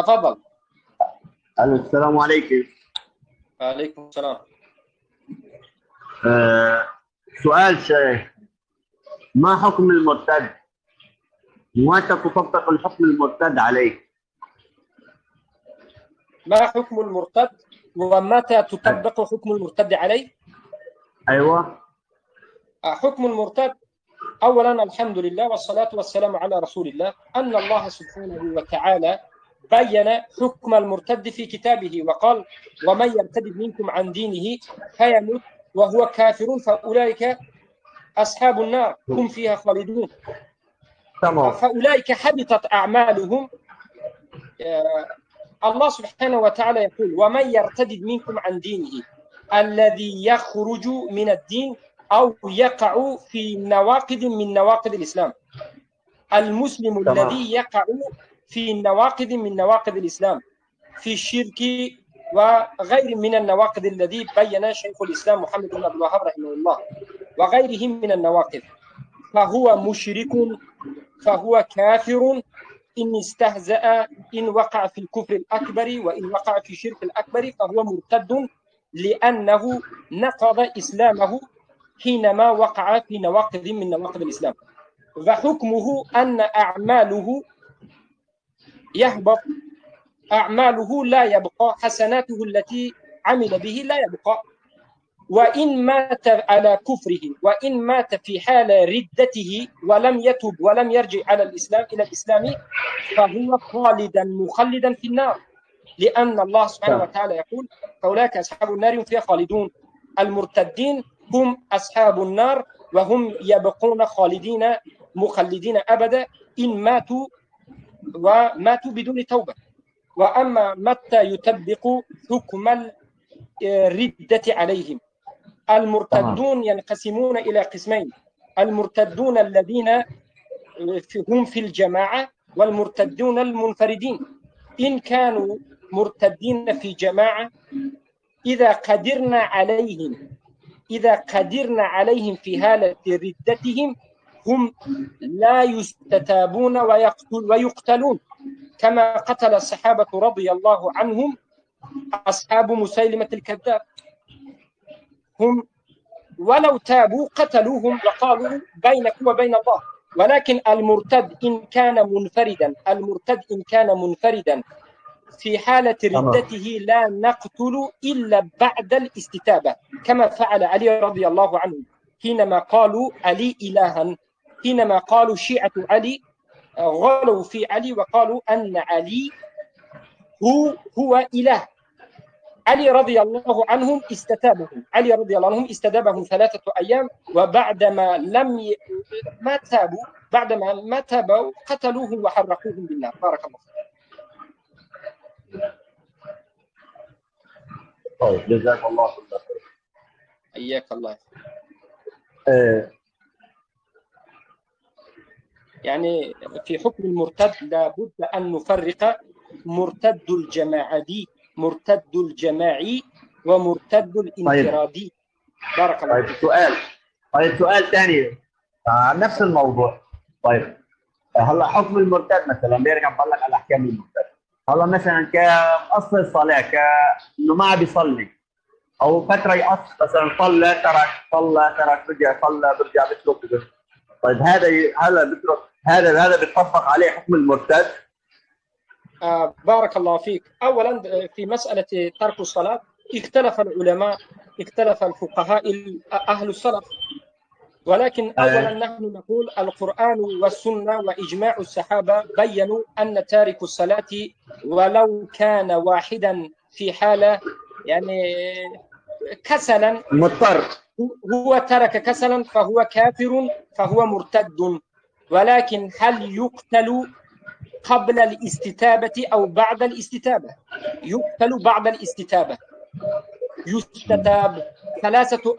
تفضل. السلام عليكم. وعليكم السلام. سؤال شيخ، ما حكم المرتد؟ متى تطبق الحكم المرتد عليه؟ ما حكم المرتد ومتى تطبق حكم المرتد عليه؟ أيوة. حكم المرتد، أولا الحمد لله والصلاة والسلام على رسول الله، أن الله سبحانه وتعالى بين حكم المرتد في كتابه وقال: ومن يرتد منكم عن دينه فيمت وهو كافر فأولئك أصحاب النار هم فيها خالدون. تمام. فأولئك حبطت أعمالهم. الله سبحانه وتعالى يقول: ومن يرتد منكم عن دينه، الذي يخرج من الدين أو يقع في نواقض من نواقض الإسلام. المسلم تمام. الذي يقع في نواقض من نواقض الإسلام، في الشرك وغير من النواقض الذي بين شيخ الإسلام محمد بن عبد الوهاب رحمه الله وغيرهم من النواقض، فهو مشرك، فهو كافر إن استهزأ، إن وقع في الكفر الأكبر، وإن وقع في الشرك الأكبر فهو مرتد، لأنه نقض إسلامه حينما وقع في نواقض من نواقض الإسلام. فحكمه أن أعماله يهبط، أعماله لا يبقى، حسناته التي عمل به لا يبقى. وإن مات على كفره، وإن مات في حال ردته ولم يتب ولم يرجع على الإسلام إلى الإسلام، فهو خالدا مخلدا في النار، لأن الله سبحانه وتعالى يقول: فأولئك أصحاب النار هم فيها خالدون. المرتدين هم أصحاب النار، وهم يبقون خالدين مخلدين أبدا إن ماتوا، وماتوا بدون توبة. وأما متى يطبق حكم الردة عليهم، المرتدون ينقسمون إلى قسمين: المرتدون الذين هم في الجماعة، والمرتدون المنفردين. إن كانوا مرتدين في جماعة، إذا قدرنا عليهم في حالة ردتهم، هم لا يستتابون ويقتلون، كما قتل الصحابة رضي الله عنهم أصحاب مسيلمة الكذاب. هم ولو تابوا قتلوهم وقالوا بينكم وبين الله. ولكن المرتد إن كان منفردا في حالة ردته لا نقتل إلا بعد الاستتابة، كما فعل علي رضي الله عنه حينما قالوا علي إلها، حينما قالوا شيعة علي غلوا في علي وقالوا أن علي هو إله. علي رضي الله عنهم استتابهم 3 أيام، وبعدما ما تابوا قتلوهم وحرقوهم بالنار. بارك الله. طيب، جزاك الله خير. حياك الله. يعني في حكم المرتد لابد أن نفرق مرتد الجماعي ومرتد الانفرادي. بارك الله فيك. سؤال ثاني عن نفس الموضوع. طيب، هلا حكم المرتد مثلا بيرجع بقول على احكام المرتد. هلا مثلا كأصل الصلاه، انه ما عم بيصلي او فتره يقص، مثلا صلى ترك رجع صلى برجع بيترك. طيب هذا بيترك، هذا بيطبق عليه حكم المرتد؟ بارك الله فيك. اولا في مساله ترك الصلاه اختلف العلماء، اختلف الفقهاء اهل السلف، ولكن اولا نحن نقول القرآن والسنة واجماع الصحابه بينوا ان تارك الصلاه ولو كان واحدا في حاله يعني كسلا مضطر، هو ترك كسلا فهو كافر، فهو مرتد. ولكن هل يقتل قبل الاستتابة أو بعد الاستتابة؟ يقتل بعد الاستتابة، يستتاب 3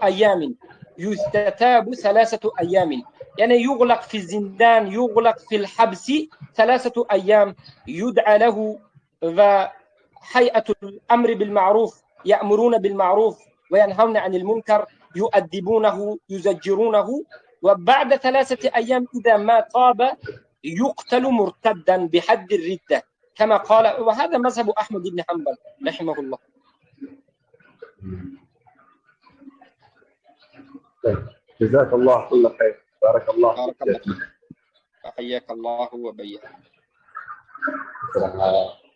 أيام، يعني يغلق في الزندان، يغلق في الحبس 3 أيام، يدعى له، وهيئة الأمر بالمعروف يأمرون بالمعروف وينهون عن المنكر، يؤدبونه يزجرونه، وبعد 3 أيام إذا ما تاب يقتل مرتدا بحد الردة. كما قال، وهذا مذهب أحمد بن حنبل رحمه الله. طيب. جزاك الله كل خير، بارك الله بارك فيك. الله فيك، حياك الله وبياك. شكرا.